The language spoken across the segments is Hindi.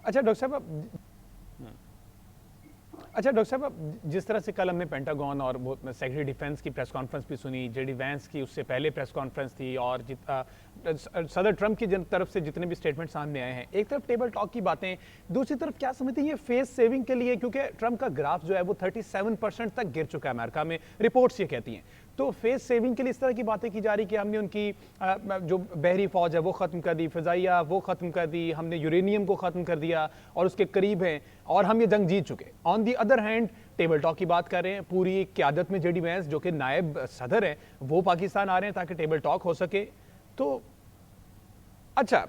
अच्छा डॉक्टर साहब अच्छा डॉक्टर साहब, जिस तरह से कल हमने पेंटागन और वो सेक्रेटरी डिफेंस की प्रेस कॉन्फ्रेंस भी सुनी, जेडी वैंस की उससे पहले प्रेस कॉन्फ्रेंस थी, और सदर ट्रंप की तरफ से जितने भी स्टेटमेंट सामने आए हैं, एक तरफ टेबल टॉक की बातें, दूसरी तरफ क्या समझते हैं ये फेस सेविंग के लिए, क्योंकि ट्रंप का ग्राफ जो है वो 37% तक गिर चुका है अमेरिका में, रिपोर्ट्स ये कहती हैं। तो फेस सेविंग के लिए इस तरह की बातें की जा रही कि हमने उनकी जो बहरी फौज है वो खत्म कर दी, फिजाइया वो खत्म कर दी, हमने यूरेनियम को खत्म कर दिया और उसके करीब हैं, और हम ये जंग जीत चुके। On the other hand table talk की बात कर रहे हैं, पूरी क्यादत में जेडी वैंस जो कि नायब सदर है वो पाकिस्तान आ रहे हैं ताकि टेबल टॉक हो सके। तो अच्छा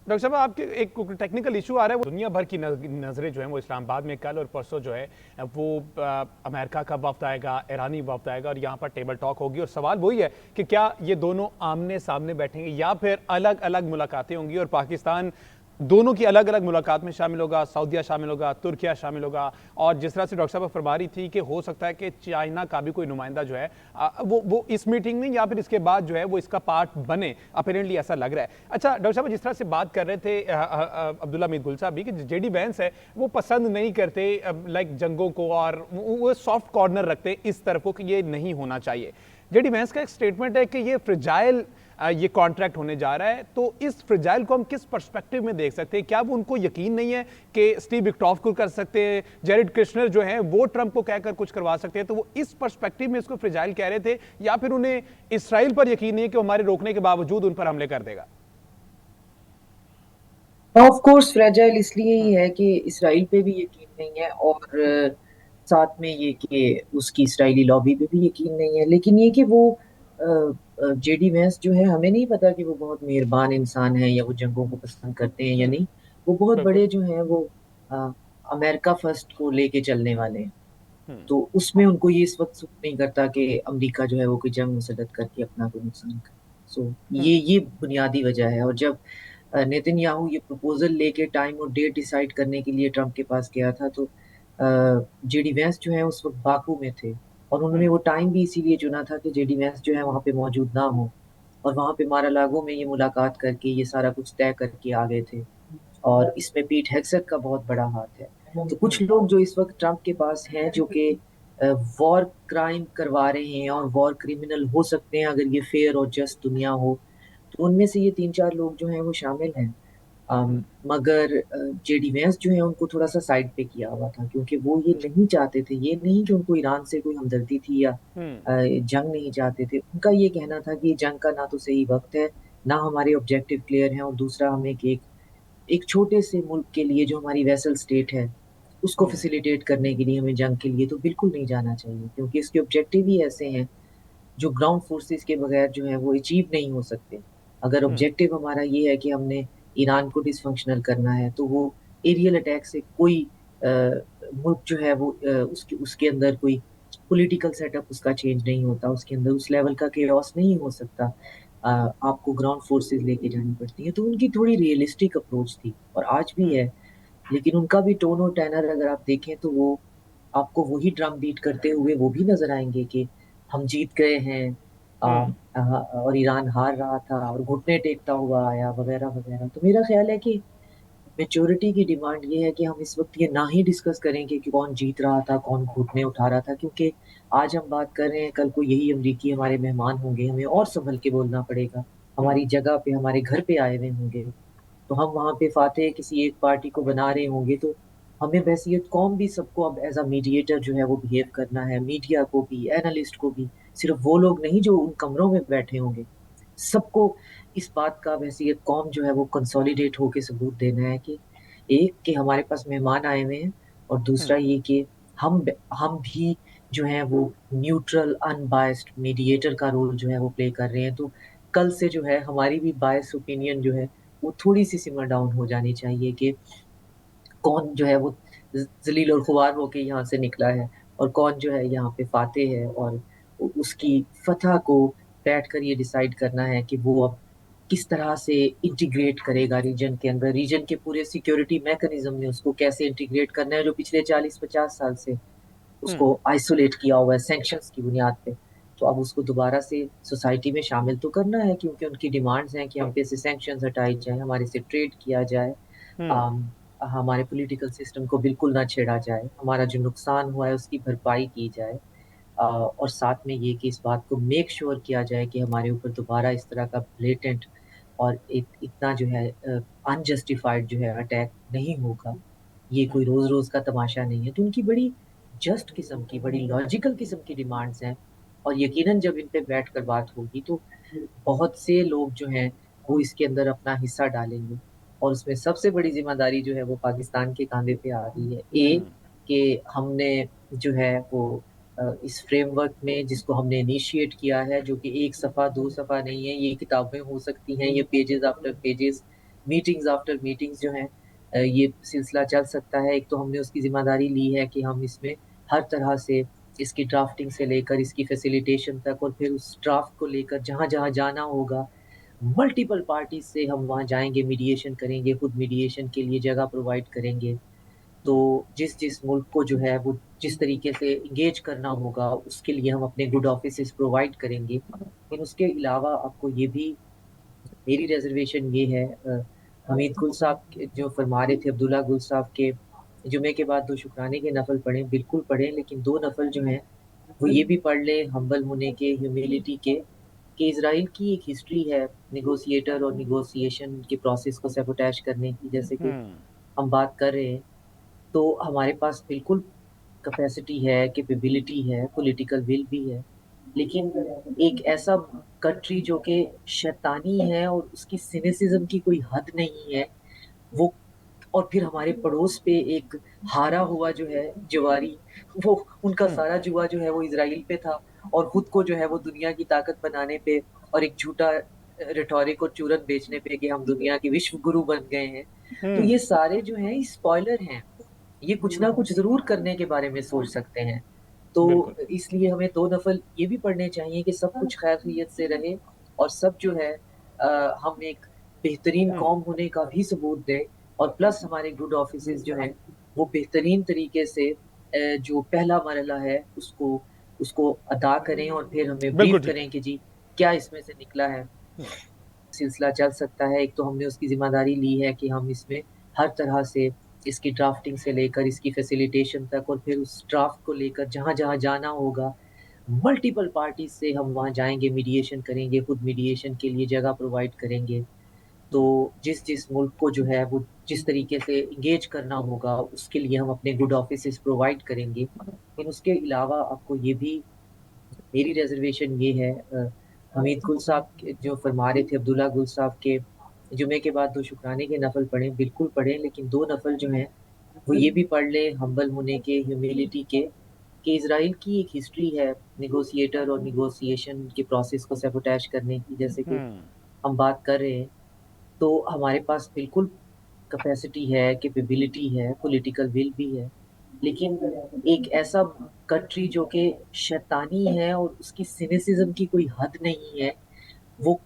डॉक्टर साहब, आपके एक टेक्निकल इशू आ रहा है, वो दुनिया भर की नज़रें जो हैं वो इस्लामाबाद में कल और परसों जो है वो अमेरिका का वफ्द आएगा, ईरानी वफ्द आएगा और यहाँ पर टेबल टॉक होगी, और सवाल वही है कि क्या ये दोनों आमने सामने बैठेंगे या फिर अलग अलग मुलाकातें होंगी, और पाकिस्तान दोनों की अलग अलग मुलाकात में शामिल होगा, सऊदीया शामिल होगा, तुर्किया शामिल होगा, और जिस तरह से डॉक्टर साहब फरमा रही थी कि हो सकता है कि चाइना का भी कोई नुमाइंदा जो है वो इस मीटिंग में या फिर इसके बाद जो है वो इसका पार्ट बने, अपेरेंटली ऐसा लग रहा है। अच्छा डॉक्टर साहब, जिस तरह से बात कर रहे थे अब्दुल्ला मीर गुल साहब भी कि जेडी वैंस है वो पसंद नहीं करते लाइक जंगों को, और वो सॉफ्ट कॉर्नर रखते इस तरफ को कि ये नहीं होना चाहिए। जेडी वैंस का एक स्टेटमेंट है कि ये फ्रिजाइल ये कॉन्ट्रैक्ट होने जा रहा है, तो इस फ्रिजाइल को हम किस पर्सपेक्टिव में देख सकते हैं? क्या वो उनको यकीन नहीं है कि स्टीव विक्टोफ को कर सकते हैं, जेरेड कृष्णर जो है वो ट्रंप को कहकर कुछ करवा सकते हैं, तो वो इस पर्सपेक्टिव में इसको फ्रिजाइल कह रहे थे, या फिर उन्हें इसराइल पर यकीन नहीं है कि वो हमारे रोकने के बावजूद उन पर हमले कर देगा? ऑफ कोर्स फ्रेजाइल इसलिए ही है कि इसराइल पे भी यकीन नहीं है, और साथ में ये कि उसकी इसराइली लॉबी पे भी यकीन नहीं है। लेकिन ये कि वो जेडी वेंस जो है, हमें नहीं पता कि वो बहुत मेहरबान इंसान है या वो जंगों को पसंद करते हैं या नहीं। वो बहुत बिल्कुल। बड़े जो हैं वो अ, अमेरिका फर्स्ट को लेके चलने वाले हैं। तो उसमें उनको ये इस वक्त सूट नहीं करता कि अमेरिका जो है वो कोई जंग मुसल्लत करके अपना कोई नुकसान करे। सो ये बुनियादी वजह है। और जब नेतन्याहू ये प्रपोजल लेके टाइम और डेट डिसाइड करने के लिए ट्रम्प के पास गया था, तो जेडी वेंस जो है उस वक्त बाकू में थे, और उन्होंने वो टाइम भी इसीलिए चुना था कि जेडी वेंस जो है वहां पे मौजूद ना हो, और वहां पे मारा लागो में ये मुलाकात करके ये सारा कुछ तय करके आ गए थे। और इसमें पीट हेगसेथ का बहुत बड़ा हाथ है। तो कुछ लोग जो इस वक्त ट्रम्प के पास हैं जो कि वॉर क्राइम करवा रहे हैं और वॉर क्रिमिनल हो सकते हैं अगर ये फेयर और जस्ट दुनिया हो, तो उनमें से ये तीन चार लोग जो हैं वो शामिल हैं। मगर जेडी वेंस जो है उनको थोड़ा सा साइड पे किया हुआ था, क्योंकि वो ये नहीं चाहते थे, ये नहीं कि उनको ईरान से कोई हमदर्दी थी या जंग नहीं चाहते थे। उनका ये कहना था कि ये जंग का ना तो सही वक्त है, ना हमारे ऑब्जेक्टिव क्लियर हैं, और दूसरा हमें एक छोटे से मुल्क के लिए जो हमारी वेसल स्टेट है उसको फैसिलिटेट करने के लिए हमें जंग के लिए तो बिल्कुल नहीं जाना चाहिए, क्योंकि इसके ऑब्जेक्टिव ही ऐसे हैं जो ग्राउंड फोर्सेस के बगैर जो है वो अचीव नहीं हो सकते। अगर ऑब्जेक्टिव हमारा ये है कि हमने ईरान को डिसफंक्शनल करना है, तो वो एरियल अटैक से कोई मुल्क जो है वो उसके उसके अंदर कोई पॉलिटिकल सेटअप उसका चेंज नहीं होता, उसके अंदर उस लेवल का केओस नहीं हो सकता। आपको ग्राउंड फोर्सेस लेके जानी पड़ती है। तो उनकी थोड़ी रियलिस्टिक अप्रोच थी और आज भी है। लेकिन उनका भी टोन और टेनर अगर आप देखें तो वो आपको वही ड्रम बीट करते हुए वो भी नजर आएंगे कि हम जीत गए हैं, और ईरान हार रहा था और घुटने टेकता हुआ आया वगैरह वगैरह। तो मेरा ख्याल है कि मेच्योरिटी की डिमांड ये है कि हम इस वक्त ये ना ही डिस्कस करेंगे कि कौन जीत रहा था कौन घुटने उठा रहा था, क्योंकि आज हम बात कर रहे हैं, कल को यही अमरीकी हमारे मेहमान होंगे, हमें और संभल के बोलना पड़ेगा। हमारी जगह पे हमारे घर पे आए हुए होंगे, तो हम वहां पे फातेह किसी एक पार्टी को बना रहे होंगे, तो हमें बहसीत कौम भी सबको अब एज अ मीडिएटर जो है वो बिहेव करना है, मीडिया को भी एनालिस्ट को भी। सिर्फ वो लोग नहीं जो उन कमरों में बैठे होंगे, सबको इस बात का बहसीत कौम जो है वो कंसोलिडेट होके सबूत देना है कि एक कि हमारे पास मेहमान आए हुए हैं, और दूसरा ये कि हम हम भी जो है वो न्यूट्रल अनबायस्ड मीडिएटर का रोल जो है वो प्ले कर रहे हैं। तो कल से जो है हमारी भी बायस ओपिनियन जो है वो थोड़ी सी सिमर डाउन हो जानी चाहिए कि कौन जो है वो जलील और खुआर होके यहाँ से निकला है, और कौन जो है यहाँ पे फातेह है, और उसकी फतह को बैठ कर ये डिसाइड करना है कि वो अब किस तरह से इंटीग्रेट करेगा रीजन के अंदर, रीजन के पूरे सिक्योरिटी मैकेनिज्म में उसको कैसे इंटीग्रेट करना है, जो पिछले 40-50 साल से उसको आइसोलेट किया हुआ है सैंक्शंस की बुनियाद पे, तो अब उसको दोबारा से सोसाइटी में शामिल तो करना है, क्योंकि उनकी डिमांड्स हैं कि हम पे से सैंक्शंस हटाए जाए, हमारे से ट्रेड किया जाए, हम्म। अम, हमारे पॉलिटिकल सिस्टम को बिल्कुल ना छेड़ा जाए, हमारा जो नुकसान हुआ है उसकी भरपाई की जाए, और साथ में ये कि इस बात को मेक श्योर किया जाए कि हमारे ऊपर दोबारा इस तरह का ब्लेटेंट और एक इतना जो है अनजस्टिफाइड जो है अटैक नहीं होगा। ये कोई रोज रोज का तमाशा नहीं है। तो उनकी बड़ी जस्ट किस्म की, बड़ी लॉजिकल किस्म की डिमांड्स हैं, और यकीनन जब इन पे बैठ कर बात होगी तो बहुत से लोग जो हैं वो इसके अंदर अपना हिस्सा डालेंगे, और उसमें सबसे बड़ी जिम्मेदारी जो है वो पाकिस्तान के कंधे पे आ रही है। कि हमने जो है वो इस फ्रेमवर्क में जिसको हमने इनिशिएट किया है, जो कि एक सफ़ा दो सफ़ा नहीं है, ये किताबें हो सकती हैं, ये pages after pages, meetings after meetings जो हैं, ये सिलसिला चल सकता है। एक तो हमने उसकी जिम्मेदारी ली है कि हम इसमें हर तरह से इसकी ड्राफ्टिंग से लेकर इसकी फैसिलिटेशन तक, और फिर उस ड्राफ्ट को लेकर जहाँ जहाँ जाना होगा मल्टीपल पार्टीज से हम वहाँ जाएंगे, मीडिएशन करेंगे, खुद मीडिएशन के लिए जगह प्रोवाइड करेंगे। तो जिस जिस मुल्क को जो है वो जिस तरीके से इंगेज करना होगा उसके लिए हम अपने गुड ऑफिसेस प्रोवाइड करेंगे। लेकिन उसके अलावा आपको ये भी, मेरी रिजर्वेशन ये है, हमीद गुल साहब जो फरमा रहे थे, अब्दुल्ला गुल साहब के जुमे के बाद दो शुक्राने के नफल पढ़ें, बिल्कुल पढ़ें, लेकिन दो नफल जो हैं वो ये भी पढ़ लें हम्बल होने के, ह्यूमिलिटी के, कि इसराइल की एक हिस्ट्री है निगोशिएटर और निगोशिएशन के प्रोसेस को सैबोटैज करने की। जैसे कि हम बात कर रहे हैं, तो हमारे पास बिल्कुल कैपेसिटी है, कैपेबिलिटी है, पॉलिटिकल विल भी है, लेकिन एक ऐसा कंट्री जो कि शैतानी है और उसकी सिनिसिज्म की कोई हद नहीं है, वो, और फिर हमारे पड़ोस पे एक हारा हुआ जो है जवारी, वो उनका सारा जुआ जो है वो इजराइल पे था, और खुद को जो है वो दुनिया की ताकत बनाने पे और एक झूठा रिटोरिक और चूरन बेचने पे कि हम दुनिया के विश्व गुरु बन गए हैं। तो ये सारे जो हैं स्पॉइलर हैं, ये कुछ ना कुछ जरूर करने के बारे में सोच सकते हैं। तो बिल्कुल। इसलिए हमें दो नफल ये भी पढ़ने चाहिए कि सब कुछ खैरियत से रहे, और सब जो है हम एक बेहतरीन कौम होने का भी सबूत दें, और प्लस हमारे गुड ऑफिसेस जो हैं वो बेहतरीन तरीके से जो पहला मरहला है उसको उसको अदा करें, और फिर हमें बिल्कुल ब्रीफ ठीक है। करें कि जी क्या इसमें से निकला है। सिलसिला चल सकता है। एक तो हमने उसकी ज़िम्मेदारी ली है कि हम इसमें हर तरह से इसकी ड्राफ्टिंग से लेकर इसकी फैसिलिटेशन तक, और फिर उस ड्राफ्ट को लेकर जहाँ-जहाँ जाना होगा मल्टीपल पार्टीज से हम वहाँ जाएँगे, मीडिएशन करेंगे, खुद मीडिएशन के लिए जगह प्रोवाइड करेंगे। तो जिस जिस मुल्क को जो है वो जिस तरीके से इंगेज करना होगा उसके लिए हम अपने गुड ऑफिसेस प्रोवाइड करेंगे। लेकिन उसके अलावा आपको ये भी, मेरी रिजर्वेशन ये है, हमीद गुल साहब जो फरमा रहे थे, अब्दुल्ला गुल साहब के जुमे के बाद दो शुक्राने के नफल पढ़ें, बिल्कुल पढ़ें, लेकिन दो नफल जो हैं वो ये भी पढ़ लें हम्बल होने के, ह्यूमिलिटी के, कि इसराइल की एक हिस्ट्री है निगोशिएटर और निगोशिएशन के प्रोसेस को सैबोटैज करने की। जैसे कि हम बात कर रहे हैं, तो हमारे पास बिल्कुल कैपेसिटी है, कैपेबिलिटी है, पॉलिटिकल विल भी है, लेकिन एक ऐसा कंट्री जो कि शैतानी है और उसकी सिनिसिज्म की कोई हद नहीं है, वो,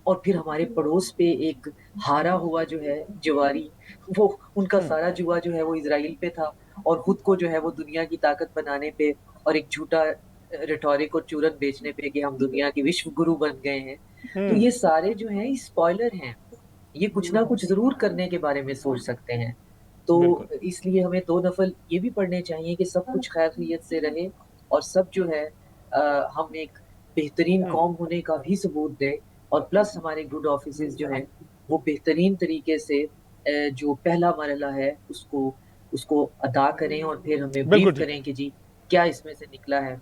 और फिर हमारे पड़ोस पे एक हारा हुआ जो है जवारी, वो उनका सारा जुआ जो है वो इजराइल पे था, और खुद को जो है वो दुनिया की ताकत बनाने पे और एक झूठा रिटोरिक और चूरन बेचने पे कि हम दुनिया के विश्व गुरु बन गए हैं। तो ये सारे जो हैं स्पॉइलर हैं, ये कुछ ना कुछ ज़रूर करने के बारे में सोच सकते हैं। तो बिल्कुल। इसलिए हमें 2 नफ़ल ये भी पढ़ने चाहिए कि सब कुछ खैरियत से रहे, और सब जो है हम एक बेहतरीन कौम होने का भी सबूत दें, और प्लस हमारे गुड ऑफिसेस जो हैं वो बेहतरीन तरीके से जो पहला मरहला है उसको उसको अदा करें, और फिर हमें बिल्कुल ब्रीफ ठीक है। करें कि जी क्या इसमें से निकला है।